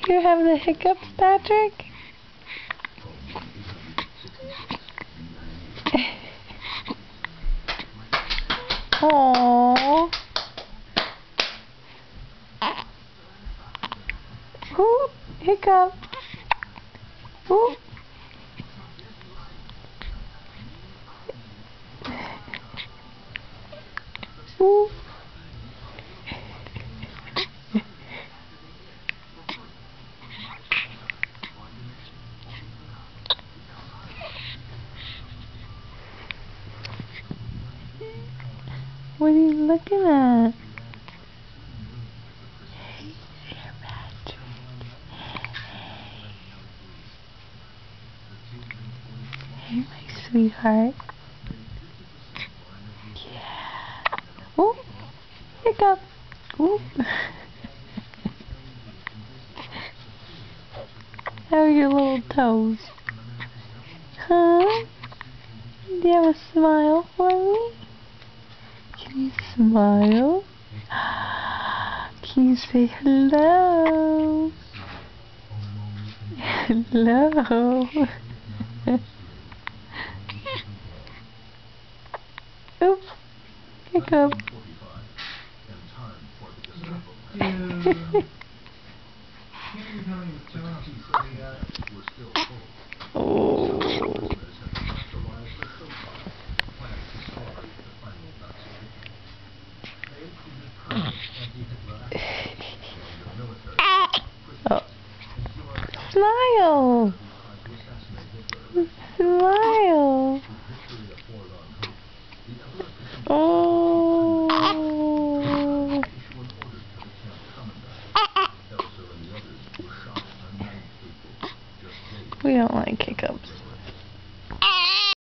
You have the hiccups, Patrick? Aww. Ooh, hiccup. Ooh. Ooh. What are you looking at? Hey there, Patric. Hey, my sweetheart. Yeah. Ooh, hiccup. Ooh. How are your little toes? Huh? Do you have a smile for me? Can you smile? Can you say hello? Hello. Oops. Hiccup. Oh. Oh. Smile. Smile. Oh. We don't like hiccups.